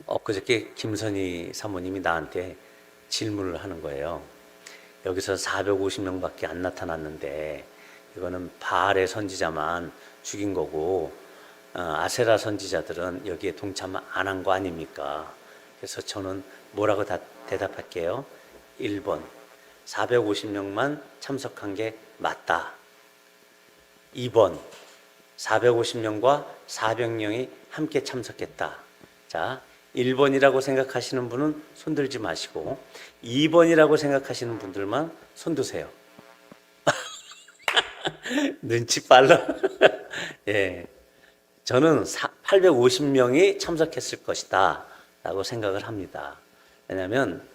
엊그저께 김선희 사모님이 나한테 질문을 하는 거예요. 여기서 450명밖에 안 나타났는데 이거는 바알의 선지자만 죽인 거고 아세라 선지자들은 여기에 동참 안 한 거 아닙니까? 그래서 저는 뭐라고 대답할게요. 1번 450명만 참석한 게 맞다. 2번 450명과 400명이 함께 참석했다. 자, 1번이라고 생각하시는 분은 손들지 마시고 2번이라고 생각하시는 분들만 손드세요. 눈치 빨라. 예, 저는 850명이 참석했을 것이다 라고 생각을 합니다. 왜냐하면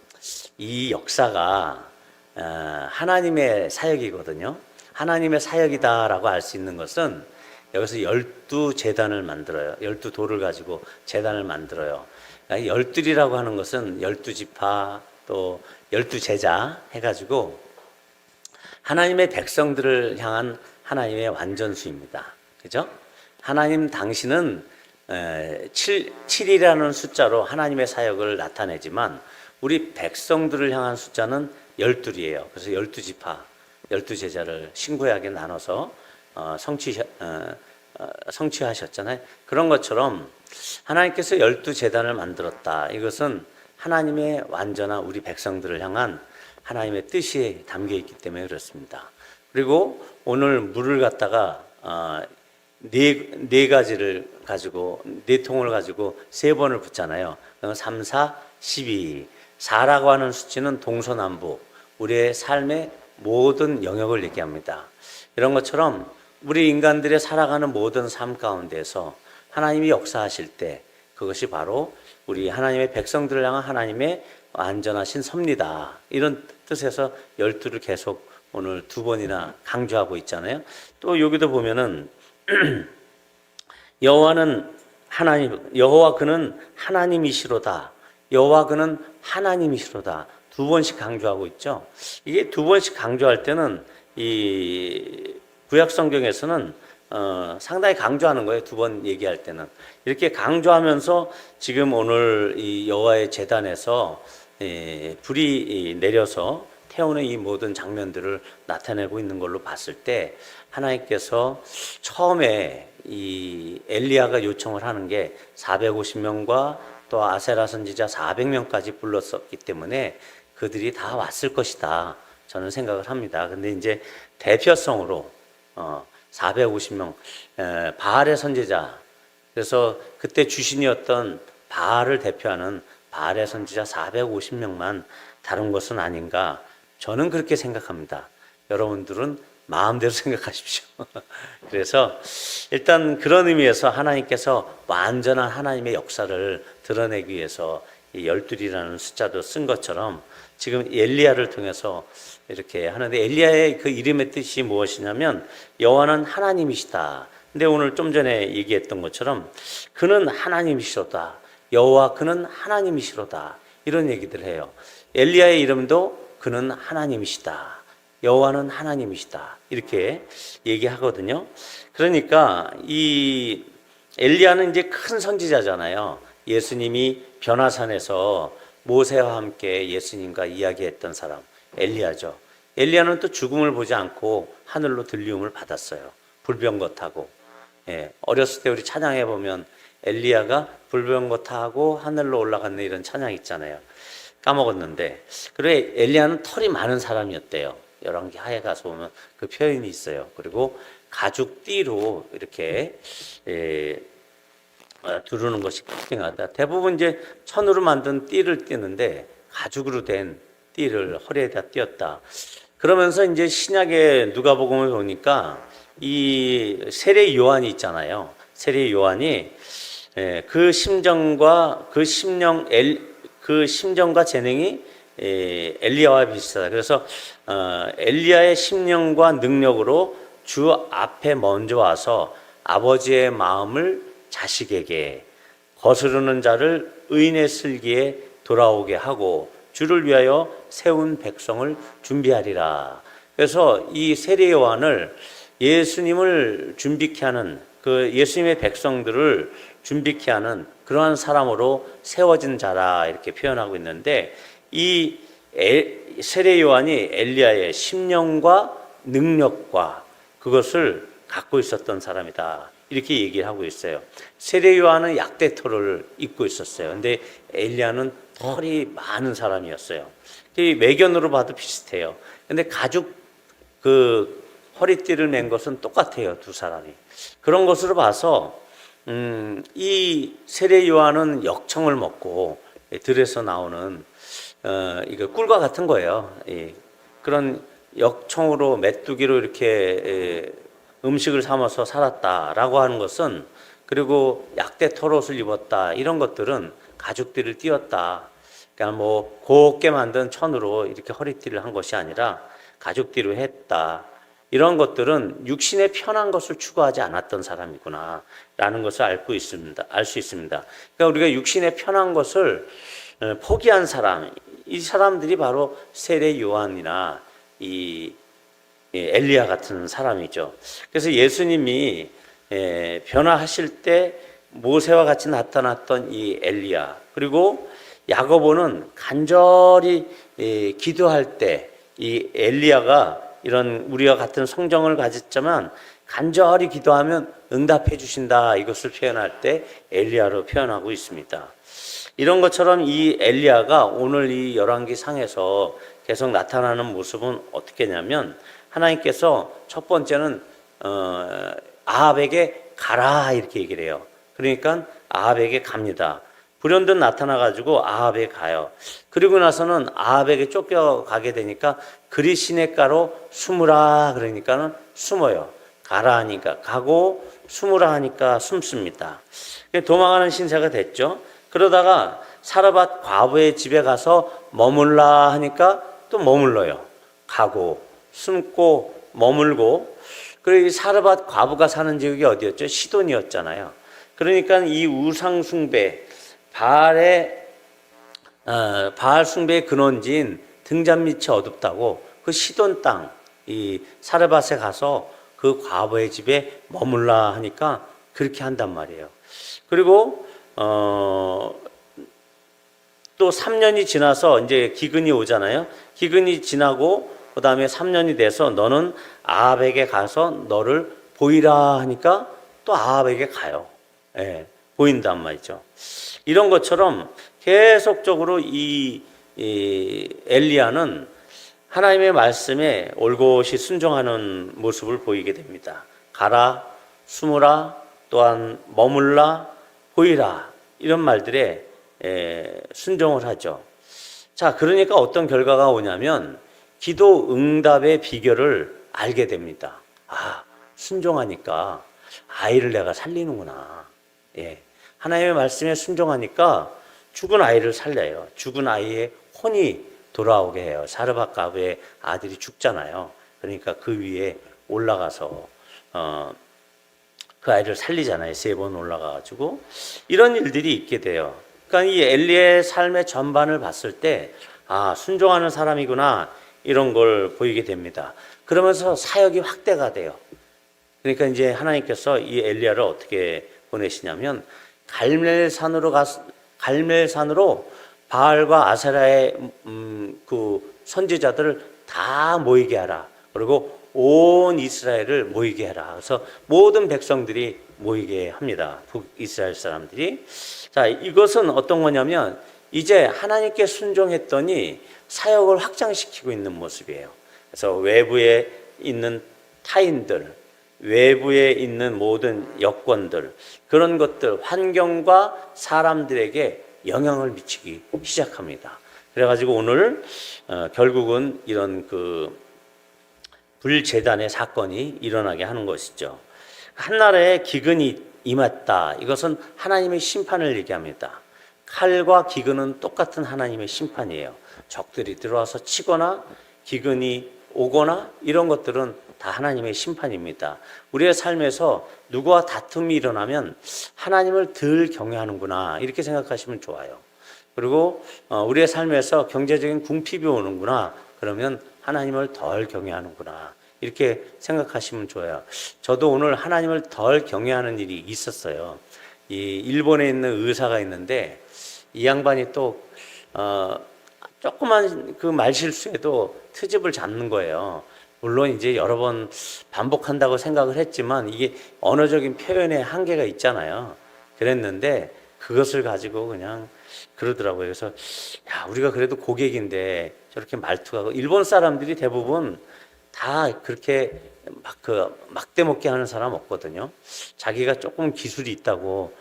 이 역사가 하나님의 사역이거든요. 하나님의 사역이다라고 알 수 있는 것은 여기서 12제단을 만들어요. 12돌을 가지고 제단을 만들어요. 열둘이라고 하는 것은 12지파 또 12제자 해가지고 하나님의 백성들을 향한 하나님의 완전수입니다. 그죠? 하나님 당신은 7이라는 숫자로 하나님의 사역을 나타내지만 우리 백성들을 향한 숫자는 12이에요. 그래서 12지파, 12제자를 신구약에 나눠서 성취하셨잖아요. 그런 것처럼 하나님께서 12제단을 만들었다. 이것은 하나님의 완전한 우리 백성들을 향한 하나님의 뜻이 담겨 있기 때문에 그렇습니다. 그리고 오늘 물을 갖다가 네 가지를 가지고 네 통을 가지고 세 번을 붓잖아요. 3, 4, 12. 4라고 하는 수치는 동서남북 우리의 삶의 모든 영역을 얘기합니다. 이런 것처럼 우리 인간들의 살아가는 모든 삶 가운데서 하나님이 역사하실 때 그것이 바로 우리 하나님의 백성들을 향한 하나님의 완전하신 섭리다. 이런 뜻에서 12를 계속 오늘 두 번이나 강조하고 있잖아요. 또 여기도 보면은 여호와 그는 하나님이시로다. 여호와 그는 하나님이시로다. 두 번씩 강조하고 있죠. 이게 두 번씩 강조할 때는 이 구약 성경에서는 상당히 강조하는 거예요. 두 번 얘기할 때는 이렇게 강조하면서 지금 오늘 이 여호와의 제단에서 불이 내려서 태우는 이 모든 장면들을 나타내고 있는 걸로 봤을 때 하나님께서 처음에 이 엘리야가 요청을 하는 게 450명과 또 아세라 선지자 400명까지 불렀었기 때문에 그들이 다 왔을 것이다. 저는 생각을 합니다. 근데 이제 대표성으로 450명 바알의 선지자, 그래서 그때 주신이었던 바알을 대표하는 바알의 선지자 450명만 다룬 것은 아닌가, 저는 그렇게 생각합니다. 여러분들은 마음대로 생각하십시오. 그래서 일단 그런 의미에서 하나님께서 완전한 하나님의 역사를 드러내기 위해서 이 12이라는 숫자도 쓴 것처럼 지금 엘리야를 통해서 이렇게 하는데, 엘리야의 그 이름의 뜻이 무엇이냐면 여호와는 하나님이시다. 근데 오늘 좀 전에 얘기했던 것처럼 그는 하나님이시로다. 여호와 그는 하나님이시로다. 이런 얘기들 해요. 엘리야의 이름도 그는 하나님이시다. 여호와는 하나님이시다. 이렇게 얘기하거든요. 그러니까 이 엘리야는 이제 큰 선지자잖아요. 예수님이 변화산에서 모세와 함께 예수님과 이야기했던 사람 엘리야죠. 엘리야는 또 죽음을 보지 않고 하늘로 들리움을 받았어요. 불병거 타고. 어렸을 때 우리 찬양해 보면 엘리야가 불병거 타고 하늘로 올라갔네 이런 찬양 있잖아요. 까먹었는데, 그래 엘리야는 털이 많은 사람이었대요. 열왕기 하에 가서 보면 그 표현이 있어요. 그리고 가죽 띠로 이렇게 두르는 것이 특징하다. 대부분 이제 천으로 만든 띠를 띠는데 가죽으로 된 띠를 허리에다 띄었다. 그러면서 이제 신약의 누가복음을 보니까 이 세례 요한이 있잖아요. 세례 요한이 그 심정과 재능이 엘리야와 비슷하다. 그래서 엘리야의 심령과 능력으로 주 앞에 먼저 와서 아버지의 마음을 자식에게, 거스르는 자를 의인의 슬기에 돌아오게 하고 주를 위하여 세운 백성을 준비하리라. 그래서 이 세례 요한을 예수님을 준비케 하는 그 예수님의 백성들을 준비케 하는 그러한 사람으로 세워진 자라 이렇게 표현하고 있는데, 이 세례 요한이 엘리야의 심령과 능력과 그것을 갖고 있었던 사람이다 이렇게 얘기를 하고 있어요. 세례 요한은 약대털을 입고 있었어요. 근데 엘리야는 털이 많은 사람이었어요. 이 외견으로 봐도 비슷해요. 근데 가죽 그 허리띠를 맨 것은 똑같아요, 두 사람이. 그런 것으로 봐서 이 세례 요한은 역청을 먹고 들에서 나오는 이거 꿀과 같은 거예요. 그런 역청으로 메뚜기로 이렇게 음식을 삼아서 살았다라고 하는 것은, 그리고 약대 털옷을 입었다 이런 것들은 가죽띠를 띄었다. 그러니까 뭐 곱게 만든 천으로 이렇게 허리띠를 한 것이 아니라 가죽띠로 했다. 이런 것들은 육신의 편한 것을 추구하지 않았던 사람이구나라는 것을 알 수 있습니다. 그러니까 우리가 육신의 편한 것을 포기한 사람, 이 사람들이 바로 세례 요한이나 이 엘리야 같은 사람이죠. 그래서 예수님이 변화하실 때 모세와 같이 나타났던 이 엘리야, 그리고 야고보는 간절히 기도할 때 이 엘리야가 이런 우리와 같은 성정을 가졌지만 간절히 기도하면 응답해 주신다, 이것을 표현할 때 엘리야로 표현하고 있습니다. 이런 것처럼 이 엘리야가 오늘 이 열왕기 상에서 계속 나타나는 모습은 어떻게냐면, 하나님께서 첫 번째는 아합에게 가라 이렇게 얘기를 해요. 그러니까 아합에게 갑니다. 불현듯 나타나가지고 아합에 가요. 그리고 나서는 아합에게 쫓겨가게 되니까 그리 시냇가로 숨으라 그러니까는 숨어요. 가라 하니까 가고 숨으라 하니까 숨습니다. 도망가는 신세가 됐죠. 그러다가 사르밧 과부의 집에 가서 머물라 하니까 또 머물러요. 가고 숨고 머물고. 그리고 사르밧 과부가 사는 지역이 어디였죠? 시돈이었잖아요. 그러니까 이 우상 숭배, 바알 숭배의 근원지인 등잔밑이 어둡다고 그 시돈 땅, 이 사르밧에 가서 그 과부의 집에 머물라 하니까 그렇게 한단 말이에요. 그리고 또 3년이 지나서 이제 기근이 오잖아요. 기근이 지나고 그 다음에 3년이 돼서 너는 아합에게 가서 너를 보이라 하니까 또 아합에게 가요. 보인단 말이죠. 이런 것처럼 계속적으로 이 엘리야는 하나님의 말씀에 올곧이 순종하는 모습을 보이게 됩니다. 가라, 숨으라, 또한 머물라, 보이라, 이런 말들에 순종을 하죠. 자, 그러니까 어떤 결과가 오냐면 기도 응답의 비결을 알게 됩니다. 아, 순종하니까 아이를 내가 살리는구나. 하나님의 말씀에 순종하니까 죽은 아이를 살려요. 죽은 아이의 혼이 돌아오게 해요. 사르밧 과부의 아들이 죽잖아요. 그러니까 그 위에 올라가서 그 아이를 살리잖아요. 3번 올라가가지고. 이런 일들이 있게 돼요. 그러니까 이 엘리의 삶의 전반을 봤을 때, 아, 순종하는 사람이구나, 이런 걸 보이게 됩니다. 그러면서 사역이 확대가 돼요. 그러니까 이제 하나님께서 이 엘리야를 어떻게 보내시냐면, 갈멜산으로 바알과 아세라의 그 선지자들을 다 모이게 하라. 그리고 온 이스라엘을 모이게 하라. 그래서 모든 백성들이 모이게 합니다. 북이스라엘 사람들이. 자, 이것은 어떤 거냐면 이제 하나님께 순종했더니 사역을 확장시키고 있는 모습이에요. 그래서 외부에 있는 타인들, 외부에 있는 모든 여건들, 그런 것들, 환경과 사람들에게 영향을 미치기 시작합니다. 그래가지고 오늘 결국은 이런 그 불제단의 사건이 일어나게 하는 것이죠. 한나라에 기근이 임했다. 이것은 하나님의 심판을 얘기합니다. 칼과 기근은 똑같은 하나님의 심판이에요. 적들이 들어와서 치거나 기근이 오거나 이런 것들은 다 하나님의 심판입니다. 우리의 삶에서 누구와 다툼이 일어나면 하나님을 덜 경외하는구나, 이렇게 생각하시면 좋아요. 그리고 우리의 삶에서 경제적인 궁핍이 오는구나, 그러면 하나님을 덜 경외하는구나, 이렇게 생각하시면 좋아요. 저도 오늘 하나님을 덜 경외하는 일이 있었어요. 이 일본에 있는 의사가 있는데 이 양반이 또 조그만 그 말실수에도 트집을 잡는 거예요. 물론 이제 여러 번 반복한다고 생각을 했지만 이게 언어적인 표현에 한계가 있잖아요. 그랬는데 그것을 가지고 그냥 그러더라고요. 그래서 야, 우리가 그래도 고객인데 저렇게 말투가 일본 사람들이 대부분 다 그렇게 막대 먹게 하는 사람 없거든요. 자기가 조금 기술이 있다고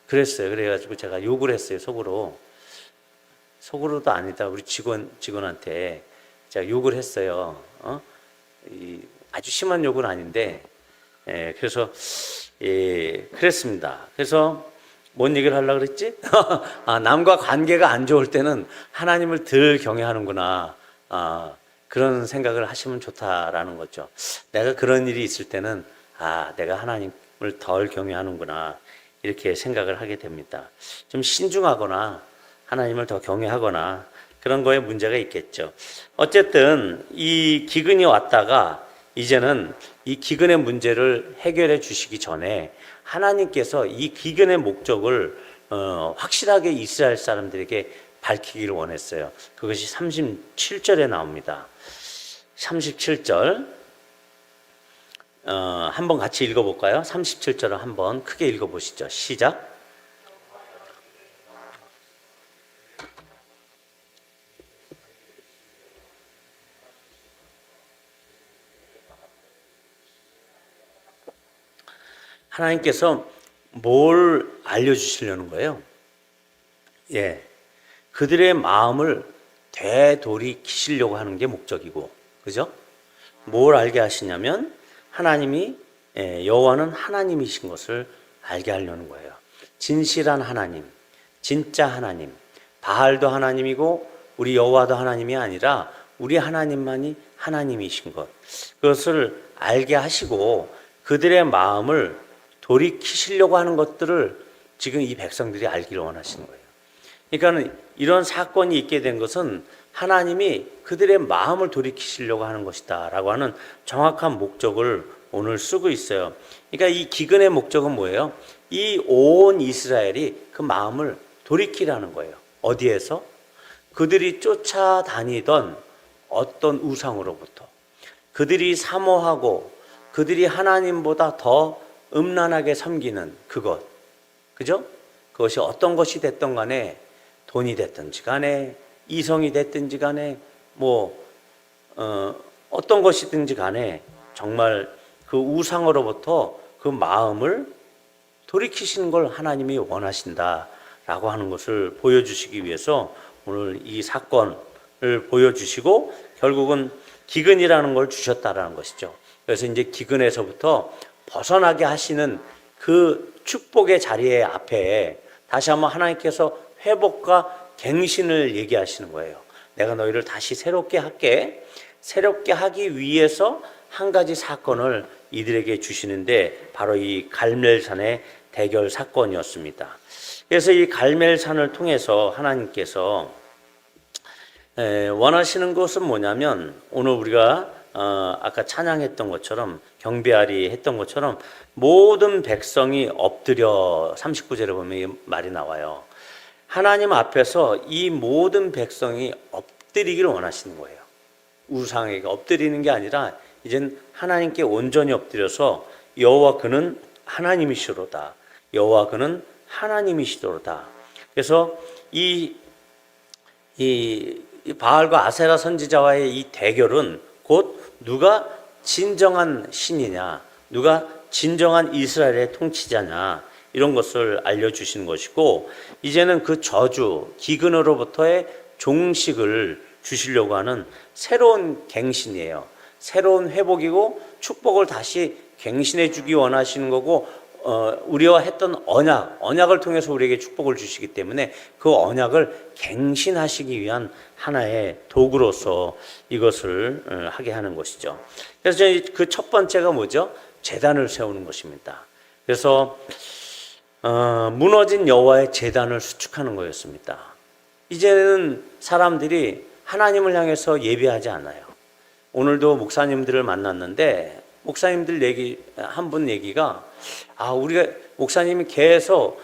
그랬어요. 그래가지고 제가 욕을 했어요. 속으로도 아니다. 우리 직원한테 제가 욕을 했어요. 아주 심한 욕은 아닌데, 그래서 그랬습니다. 그래서 뭔 얘기를 하려고 그랬지? 남과 관계가 안 좋을 때는 하나님을 덜 경외하는구나. 그런 생각을 하시면 좋다라는 거죠. 내가 그런 일이 있을 때는 내가 하나님을 덜 경외하는구나. 이렇게 생각을 하게 됩니다. 좀 신중하거나 하나님을 더 경외하거나 그런 거에 문제가 있겠죠. 어쨌든 이 기근이 왔다가 이제는 이 기근의 문제를 해결해 주시기 전에 하나님께서 이 기근의 목적을 확실하게 이스라엘 사람들에게 밝히기를 원했어요. 그것이 37절에 나옵니다. 37절 한번 같이 읽어볼까요? 37절을 한번 크게 읽어보시죠. 시작. 하나님께서 뭘 알려주시려는 거예요? 그들의 마음을 되돌이키시려고 하는 게 목적이고, 그죠? 뭘 알게 하시냐면 하나님이 여호와는 하나님이신 것을 알게 하려는 거예요. 진실한 하나님, 진짜 하나님, 바알도 하나님이고 우리 여호와도 하나님이 아니라 우리 하나님만이 하나님이신 것, 그것을 알게 하시고 그들의 마음을 돌이키시려고 하는 것들을 지금 이 백성들이 알기를 원하시는 거예요. 그러니까 이런 사건이 있게 된 것은 하나님이 그들의 마음을 돌이키시려고 하는 것이다 라고 하는 정확한 목적을 오늘 쓰고 있어요. 그러니까 이 기근의 목적은 뭐예요? 이 온 이스라엘이 그 마음을 돌이키라는 거예요. 어디에서? 그들이 쫓아다니던 어떤 우상으로부터, 그들이 사모하고 그들이 하나님보다 더 음란하게 섬기는 그것, 그죠? 그것이 어떤 것이 됐던 간에, 돈이 됐든지 간에, 이성이 됐든지 간에, 어떤 것이든지 간에 정말 그 우상으로부터 그 마음을 돌이키시는 걸 하나님이 원하신다라고 하는 것을 보여주시기 위해서 오늘 이 사건을 보여주시고 결국은 기근이라는 걸 주셨다라는 것이죠. 그래서 이제 기근에서부터 벗어나게 하시는 그 축복의 자리에 앞에 다시 한번 하나님께서 회복과 갱신을 얘기하시는 거예요. 내가 너희를 다시 새롭게 할게. 새롭게 하기 위해서 한 가지 사건을 이들에게 주시는데 바로 이 갈멜산의 대결 사건이었습니다. 그래서 이 갈멜산을 통해서 하나님께서 원하시는 것은 뭐냐면 오늘 우리가 아까 찬양했던 것처럼 경배하리 했던 것처럼 모든 백성이 엎드려 39절에 보면 이 말이 나와요. 하나님 앞에서 이 모든 백성이 엎드리기를 원하시는 거예요. 우상에게 엎드리는 게 아니라 이젠 하나님께 온전히 엎드려서 여호와 그는 하나님이시로다. 여호와 그는 하나님이시로다. 그래서 이 바알과 아세라 선지자와의 이 대결은 곧 누가 진정한 신이냐, 누가 진정한 이스라엘의 통치자냐 이런 것을 알려주시는 것이고 이제는 그 저주, 기근으로부터의 종식을 주시려고 하는 새로운 갱신이에요. 새로운 회복이고 축복을 다시 갱신해 주기 원하시는 거고 우리와 했던 언약을 통해서 우리에게 축복을 주시기 때문에 그 언약을 갱신하시기 위한 하나의 도구로서 이것을 하게 하는 것이죠. 그래서 그 첫 번째가 뭐죠? 제단을 세우는 것입니다. 그래서 무너진 여호와의 제단을 수축하는 거였습니다. 이제는 사람들이 하나님을 향해서 예배하지 않아요. 오늘도 목사님들을 만났는데 목사님들 얘기 한 분 얘기가 우리가 목사님이 계속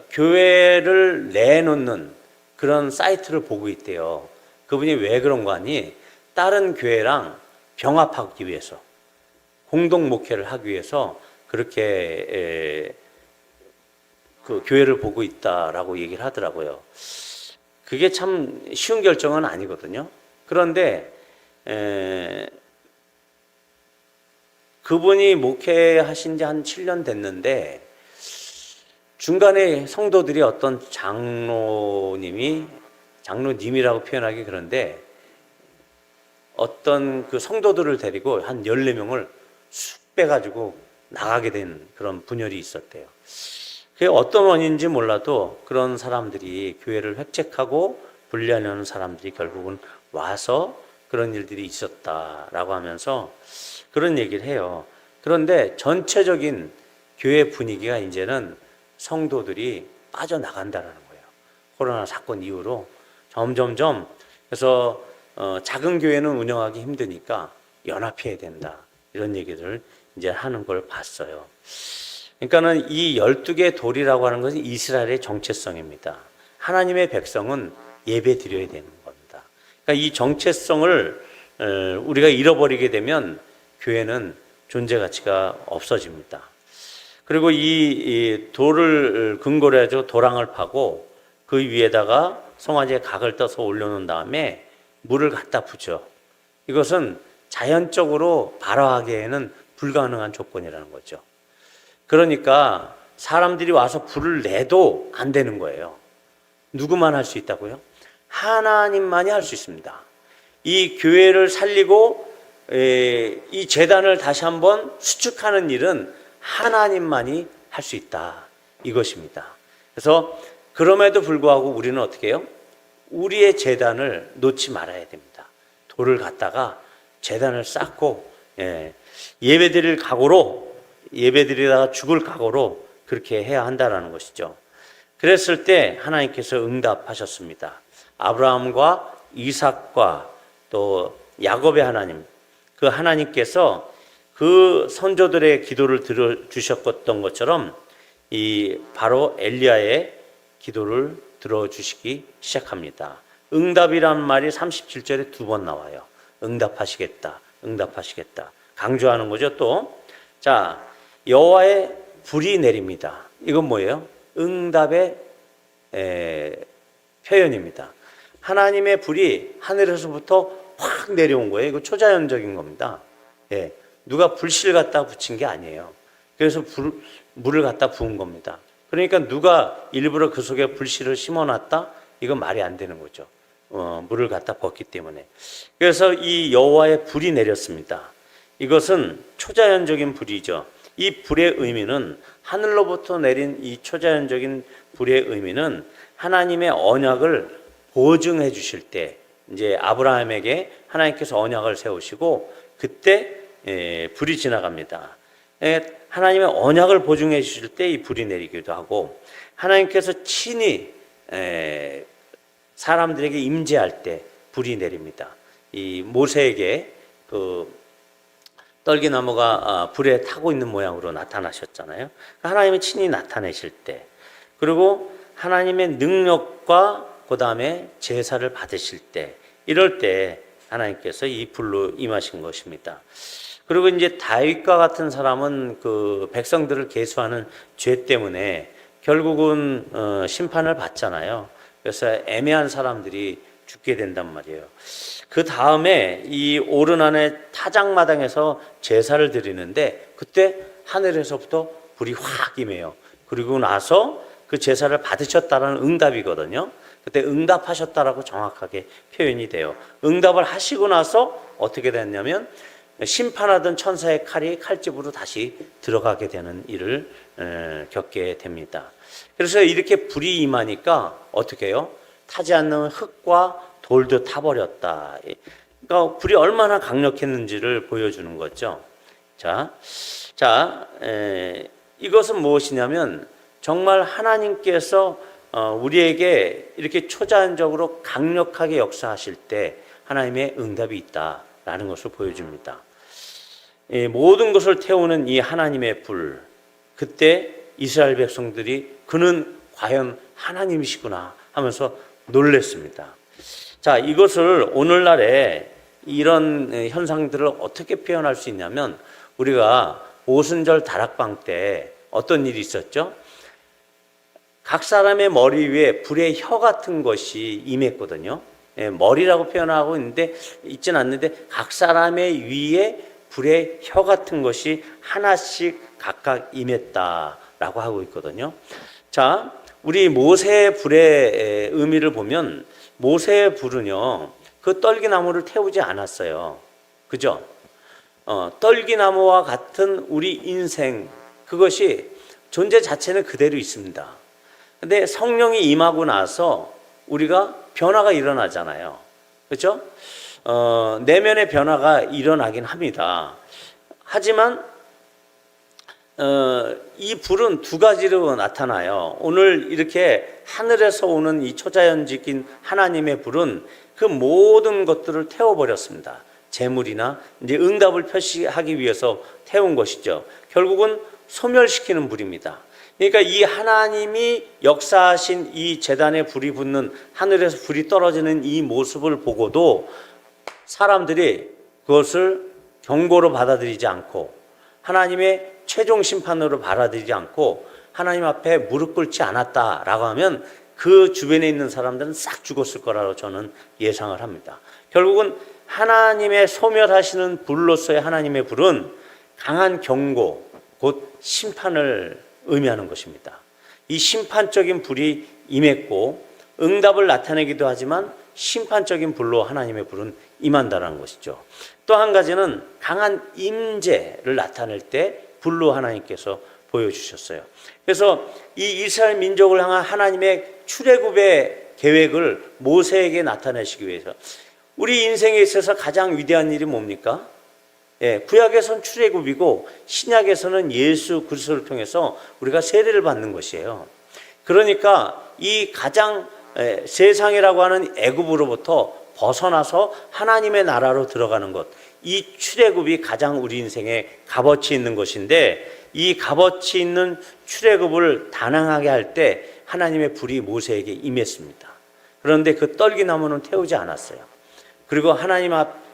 교회를 내놓는 그런 사이트를 보고 있대요. 그분이 왜 그런 거 아니? 다른 교회랑 병합하기 위해서, 공동 목회를 하기 위해서 그렇게 그 교회를 보고 있다라고 얘기를 하더라고요. 그게 참 쉬운 결정은 아니거든요. 그런데 그분이 목회하신 지 한 7년 됐는데 중간에 성도들이 어떤 장로님이라고 표현하기 그런데 어떤 그 성도들을 데리고 한 14명을 쑥 빼가지고 나가게 된 그런 분열이 있었대요. 그게 어떤 원인인지 몰라도 그런 사람들이 교회를 획책하고 분리하려는 사람들이 결국은 와서 그런 일들이 있었다라고 하면서 그런 얘기를 해요. 그런데 전체적인 교회 분위기가 이제는 성도들이 빠져나간다라는 거예요. 코로나 사건 이후로 점점점. 그래서 작은 교회는 운영하기 힘드니까 연합해야 된다, 이런 얘기를 이제 하는 걸 봤어요. 그러니까는 이 12개의 돌이라고 하는 것은 이스라엘의 정체성입니다. 하나님의 백성은 예배 드려야 되는 겁니다. 그러니까 이 정체성을 우리가 잃어버리게 되면 교회는 존재 가치가 없어집니다. 그리고 이 돌을 근거로 해서 도랑을 파고 그 위에다가 송아지의 각을 떠서 올려놓은 다음에 물을 갖다 부죠. 이것은 자연적으로 발화하기에는 불가능한 조건이라는 거죠. 그러니까 사람들이 와서 불을 내도 안 되는 거예요. 누구만 할 수 있다고요? 하나님만이 할 수 있습니다. 이 교회를 살리고 이 재단을 다시 한번 수축하는 일은 하나님만이 할 수 있다, 이것입니다. 그래서 그럼에도 불구하고 우리는 어떻게 해요? 우리의 재단을 놓지 말아야 됩니다. 돌을 갖다가 재단을 쌓고 예배드릴 각오로, 예배드리다가 죽을 각오로 그렇게 해야 한다는 것이죠. 그랬을 때 하나님께서 응답하셨습니다. 아브라함과 이삭과 또 야곱의 하나님, 그 하나님께서 그 선조들의 기도를 들어주셨던 것처럼 바로 엘리야의 기도를 들어주시기 시작합니다. 응답이라는 말이 37절에 2번 나와요. 응답하시겠다, 응답하시겠다 강조하는 거죠. 또 자, 여호와의 불이 내립니다. 이건 뭐예요? 응답의 표현입니다. 하나님의 불이 하늘에서부터 확 내려온 거예요. 이거 초자연적인 겁니다. 누가 불씨를 갖다 붙인 게 아니에요. 그래서 물을 갖다 부은 겁니다. 그러니까 누가 일부러 그 속에 불씨를 심어놨다? 이건 말이 안 되는 거죠. 물을 갖다 붓기 때문에. 그래서 이 여호와의 불이 내렸습니다. 이것은 초자연적인 불이죠. 이 불의 의미는, 하늘로부터 내린 이 초자연적인 불의 의미는 하나님의 언약을 보증해 주실 때, 이제 아브라함에게 하나님께서 언약을 세우시고 그때 불이 지나갑니다. 하나님의 언약을 보증해 주실 때 이 불이 내리기도 하고, 하나님께서 친히 사람들에게 임재할 때 불이 내립니다. 이 모세에게 그 떨기나무가 불에 타고 있는 모양으로 나타나셨잖아요. 하나님이 친히 나타내실 때, 그리고 하나님의 능력과 그 다음에 제사를 받으실 때, 이럴 때 하나님께서 이 불로 임하신 것입니다. 그리고 이제 다윗과 같은 사람은 그 백성들을 계수하는 죄 때문에 결국은 심판을 받잖아요. 그래서 애매한 사람들이 죽게 된단 말이에요. 그 다음에 이 오르난의 타작마당에서 제사를 드리는데 그때 하늘에서부터 불이 확 임해요. 그리고 나서 그 제사를 받으셨다는 응답이거든요. 그때 응답하셨다라고 정확하게 표현이 돼요. 응답을 하시고 나서 어떻게 됐냐면 심판하던 천사의 칼이 칼집으로 다시 들어가게 되는 일을 겪게 됩니다. 그래서 이렇게 불이 임하니까 어떻게 해요? 타지 않는 흙과 돌도 타버렸다. 그러니까 불이 얼마나 강력했는지를 보여주는 거죠. 이것은 무엇이냐면 정말 하나님께서 우리에게 이렇게 초자연적으로 강력하게 역사하실 때 하나님의 응답이 있다라는 것을 보여줍니다. 모든 것을 태우는 이 하나님의 불, 그때 이스라엘 백성들이 그는 과연 하나님이시구나 하면서 놀랬습니다. 자, 이것을 오늘날에 이런 현상들을 어떻게 표현할 수 있냐면, 우리가 오순절 다락방 때 어떤 일이 있었죠? 각 사람의 머리 위에 불의 혀 같은 것이 임했거든요. 머리라고 표현하고 있지는 않는데 각 사람의 위에 불의 혀 같은 것이 하나씩 각각 임했다라고 하고 있거든요. 자, 우리 모세의 불의 의미를 보면, 모세의 불은요, 그 떨기나무를 태우지 않았어요. 그죠? 떨기나무와 같은 우리 인생, 그것이 존재 자체는 그대로 있습니다. 근데 성령이 임하고 나서 우리가 변화가 일어나잖아요. 그렇죠? 내면의 변화가 일어나긴 합니다. 하지만 이 불은 두 가지로 나타나요. 오늘 이렇게 하늘에서 오는 이 초자연적인 하나님의 불은 그 모든 것들을 태워버렸습니다. 재물이나 이제 응답을 표시하기 위해서 태운 것이죠. 결국은 소멸시키는 불입니다. 그러니까 이 하나님이 역사하신 이 제단에 불이 붙는, 하늘에서 불이 떨어지는 이 모습을 보고도 사람들이 그것을 경고로 받아들이지 않고 하나님의 최종 심판으로 받아들이지 않고 하나님 앞에 무릎 꿇지 않았다라고 하면 그 주변에 있는 사람들은 싹 죽었을 거라고 저는 예상을 합니다. 결국은 하나님의 소멸하시는 불로서의 하나님의 불은 강한 경고, 곧 심판을 의미하는 것입니다. 이 심판적인 불이 임했고 응답을 나타내기도 하지만 심판적인 불로 하나님의 불은 임한다는 것이죠. 또 한 가지는 강한 임재를 나타낼 때 불로 하나님께서 보여주셨어요. 그래서 이 이스라엘 민족을 향한 하나님의 출애굽의 계획을 모세에게 나타내시기 위해서, 우리 인생에 있어서 가장 위대한 일이 뭡니까? 구약에서는 출애굽이고 신약에서는 예수 그리스도를 통해서 우리가 세례를 받는 것이에요. 그러니까 이 가장 세상이라고 하는 애굽으로부터 벗어나서 하나님의 나라로 들어가는 것, 이 출애굽이 가장 우리 인생에 값어치 있는 것인데, 이 값어치 있는 출애굽을 단항하게 할 때 하나님의 불이 모세에게 임했습니다. 그런데 그 떨기나무는 태우지 않았어요. 그리고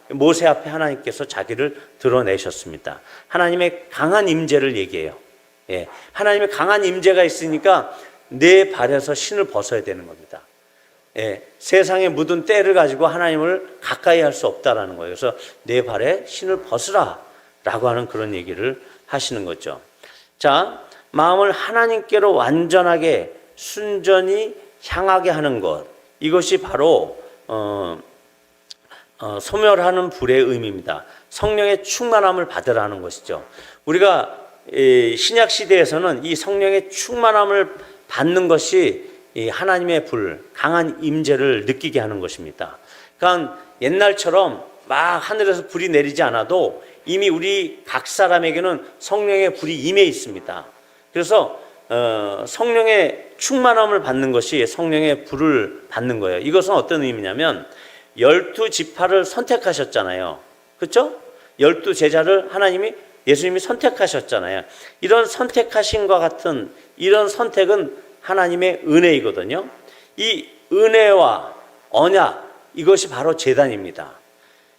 모세 앞에 하나님께서 자기를 드러내셨습니다. 하나님의 강한 임재를 얘기해요. 하나님의 강한 임재가 있으니까 내 발에서 신을 벗어야 되는 겁니다. 세상에 묻은 때를 가지고 하나님을 가까이 할 수 없다라는 거예요. 그래서 내 발에 신을 벗으라 라고 하는 그런 얘기를 하시는 거죠. 자, 마음을 하나님께로 완전하게 순전히 향하게 하는 것, 이것이 바로 소멸하는 불의 의미입니다. 성령의 충만함을 받으라는 것이죠. 우리가 신약 시대에서는 이 성령의 충만함을 받는 것이 이 하나님의 불, 강한 임재를 느끼게 하는 것입니다. 그러니까 옛날처럼 막 하늘에서 불이 내리지 않아도 이미 우리 각 사람에게는 성령의 불이 임해 있습니다. 그래서 성령의 충만함을 받는 것이 성령의 불을 받는 거예요. 이것은 어떤 의미냐면 12지파를 선택하셨잖아요. 그렇죠? 12제자를 예수님이 선택하셨잖아요. 이런 선택하심과 같은 이런 선택은 하나님의 은혜이거든요. 이 은혜와 언약, 이것이 바로 제단입니다.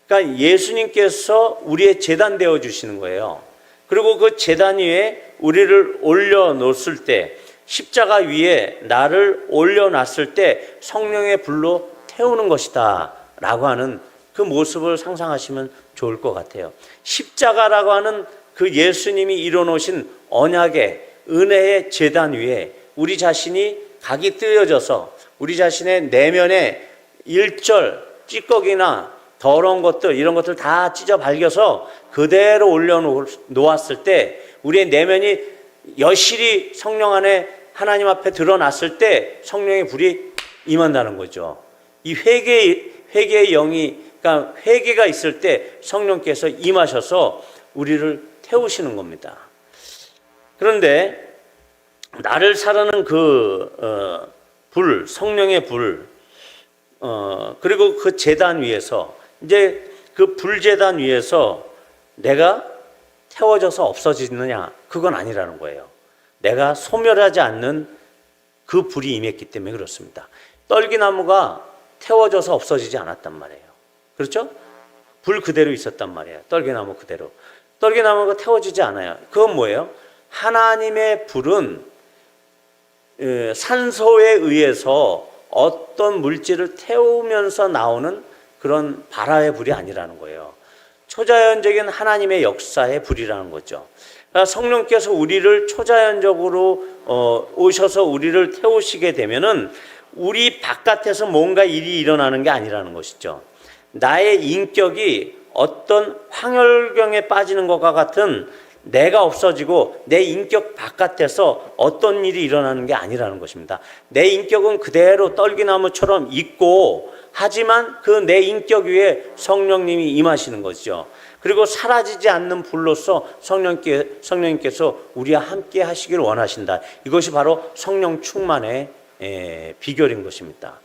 그러니까 예수님께서 우리의 제단 되어 주시는 거예요. 그리고 그 제단 위에 우리를 올려놓았을 때, 십자가 위에 나를 올려놨을 때 성령의 불로 태우는 것이다 라고 하는 그 모습을 상상하시면 좋을 것 같아요. 십자가라고 하는 그 예수님이 이뤄놓으신 언약의 은혜의 제단 위에 우리 자신이 각이 뜯어져서 우리 자신의 내면에 일절 찌꺼기나 더러운 것들, 이런 것들 다 찢어 발겨서 그대로 올려놓았을 때 우리의 내면이 여실히 성령 안에 하나님 앞에 드러났을 때 성령의 불이 임한다는 거죠. 이 회개의 영이, 그러니까 회개가 있을 때 성령께서 임하셔서 우리를 태우시는 겁니다. 그런데 나를 사르는 불, 성령의 불, 그리고 그 제단 위에서, 이제 그 불제단 위에서 내가 태워져서 없어지느냐? 그건 아니라는 거예요. 내가 소멸하지 않는 그 불이 임했기 때문에 그렇습니다. 떨기나무가 태워져서 없어지지 않았단 말이에요. 그렇죠? 불 그대로 있었단 말이에요. 떨기나무 그대로. 떨기나무가 태워지지 않아요. 그건 뭐예요? 하나님의 불은 산소에 의해서 어떤 물질을 태우면서 나오는 그런 발화의 불이 아니라는 거예요. 초자연적인 하나님의 역사의 불이라는 거죠. 그러니까 성령께서 우리를 초자연적으로 오셔서 우리를 태우시게 되면은 우리 바깥에서 뭔가 일이 일어나는 게 아니라는 것이죠. 나의 인격이 어떤 황홀경에 빠지는 것과 같은 내가 없어지고 내 인격 바깥에서 어떤 일이 일어나는 게 아니라는 것입니다. 내 인격은 그대로 떨기나무처럼 있고, 하지만 그 내 인격 위에 성령님이 임하시는 거죠. 그리고 사라지지 않는 불로서 성령님께서 우리와 함께 하시기를 원하신다. 이것이 바로 성령 충만의 비결인 것입니다.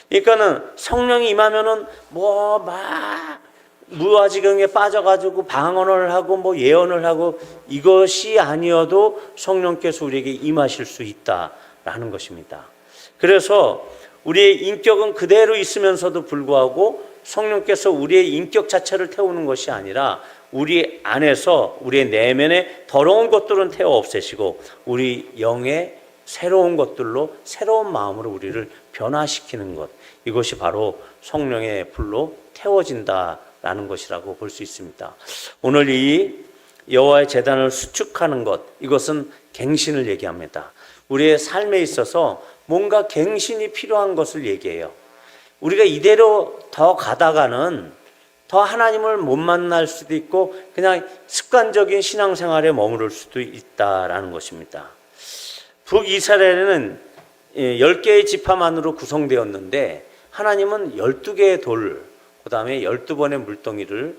그러니까는 성령이 임하면은 무아지경에 빠져가지고 방언을 하고 예언을 하고 이것이 아니어도 성령께서 우리에게 임하실 수 있다라는 것입니다. 그래서 우리의 인격은 그대로 있으면서도 불구하고 성령께서 우리의 인격 자체를 태우는 것이 아니라 우리 안에서 우리의 내면의 더러운 것들은 태워 없애시고 우리 영의 새로운 것들로 새로운 마음으로 우리를 변화시키는 것, 이것이 바로 성령의 불로 태워진다라는 것이라고 볼 수 있습니다. 오늘 이 여호와의 제단을 수축하는 것, 이것은 갱신을 얘기합니다. 우리의 삶에 있어서 뭔가 갱신이 필요한 것을 얘기해요. 우리가 이대로 더 가다가는 더 하나님을 못 만날 수도 있고 그냥 습관적인 신앙생활에 머무를 수도 있다라는 것입니다. 북이스라엘은 10개의 지파만으로 구성되었는데 하나님은 12개의 돌, 그 다음에 12번의 물동이를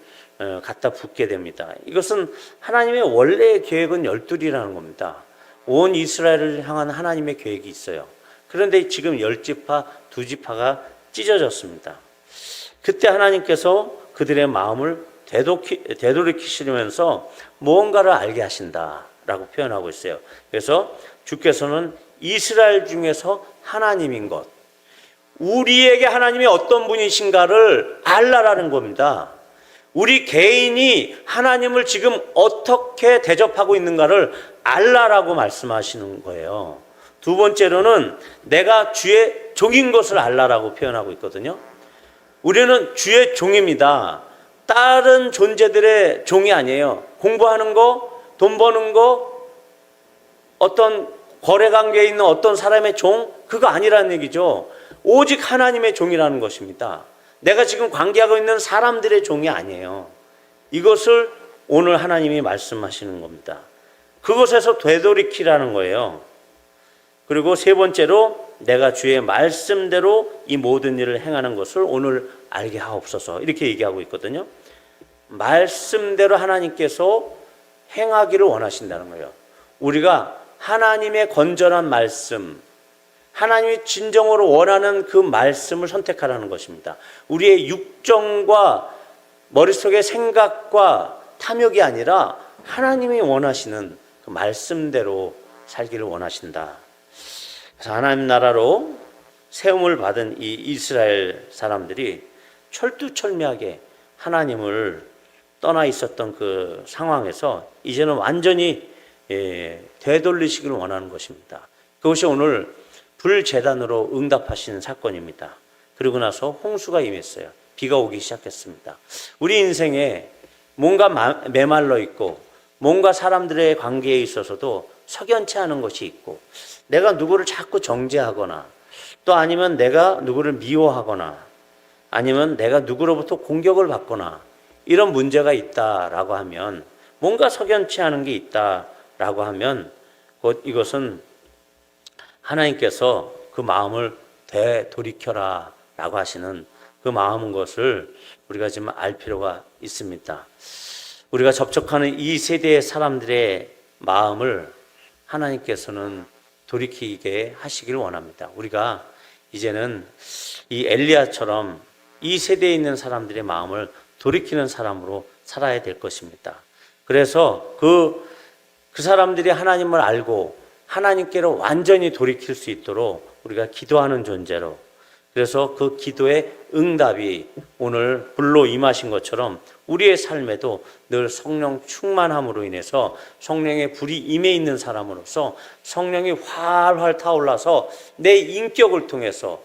갖다 붓게 됩니다. 이것은 하나님의 원래의 계획은 12이라는 겁니다. 온 이스라엘을 향한 하나님의 계획이 있어요. 그런데 지금 10지파, 2지파가 찢어졌습니다. 그때 하나님께서 그들의 마음을 되돌이키시면서 무언가를 알게 하신다라고 표현하고 있어요. 그래서 주께서는 이스라엘 중에서 하나님인 것, 우리에게 하나님이 어떤 분이신가를 알라라는 겁니다. 우리 개인이 하나님을 지금 어떻게 대접하고 있는가를 알라라고 말씀하시는 거예요. 두 번째로는 내가 주의 종인 것을 알라라고 표현하고 있거든요. 우리는 주의 종입니다. 다른 존재들의 종이 아니에요. 공부하는 거, 돈 버는 거, 어떤 거래 관계에 있는 어떤 사람의 종, 그거 아니라는 얘기죠. 오직 하나님의 종이라는 것입니다. 내가 지금 관계하고 있는 사람들의 종이 아니에요. 이것을 오늘 하나님이 말씀하시는 겁니다. 그것에서 되돌이키라는 거예요. 그리고 세 번째로 내가 주의 말씀대로 이 모든 일을 행하는 것을 오늘 알게 하옵소서, 이렇게 얘기하고 있거든요. 말씀대로 하나님께서 행하기를 원하신다는 거예요. 우리가 하나님의 건전한 말씀, 하나님이 진정으로 원하는 그 말씀을 선택하라는 것입니다. 우리의 육정과 머릿속의 생각과 탐욕이 아니라 하나님이 원하시는 그 말씀대로 살기를 원하신다. 그래서 하나님 나라로 세움을 받은 이 이스라엘 사람들이 철두철미하게 하나님을 떠나 있었던 그 상황에서 이제는 완전히 되돌리시기를 원하는 것입니다. 그것이 오늘 불제단으로 응답하시는 사건입니다. 그리고 나서 홍수가 임했어요. 비가 오기 시작했습니다. 우리 인생에 뭔가 메말라 있고 뭔가 사람들의 관계에 있어서도 석연치 않은 것이 있고 내가 누구를 자꾸 정죄하거나 또 아니면 내가 누구를 미워하거나 아니면 내가 누구로부터 공격을 받거나 이런 문제가 있다라고 하면, 뭔가 석연치 않은 게 있다라고 하면 곧 이것은 하나님께서 그 마음을 되돌이켜라 라고 하시는 그 마음인 것을 우리가 지금 알 필요가 있습니다. 우리가 접촉하는 이 세대의 사람들의 마음을 하나님께서는 돌이키게 하시길 원합니다. 우리가 이제는 이 엘리야처럼 이 세대에 있는 사람들의 마음을 돌이키는 사람으로 살아야 될 것입니다. 그래서 그 사람들이 하나님을 알고 하나님께로 완전히 돌이킬 수 있도록 우리가 기도하는 존재로, 그래서 그 기도의 응답이 오늘 불로 임하신 것처럼 우리의 삶에도 늘 성령 충만함으로 인해서 성령의 불이 임해 있는 사람으로서 성령이 활활 타올라서 내 인격을 통해서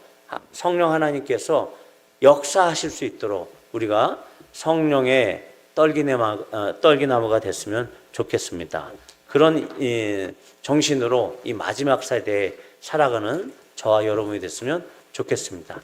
성령 하나님께서 역사하실 수 있도록 우리가 성령의 떨기나무가 됐으면 좋겠습니다. 그런 정신으로 이 마지막 세대에 살아가는 저와 여러분이 됐으면 좋겠습니다.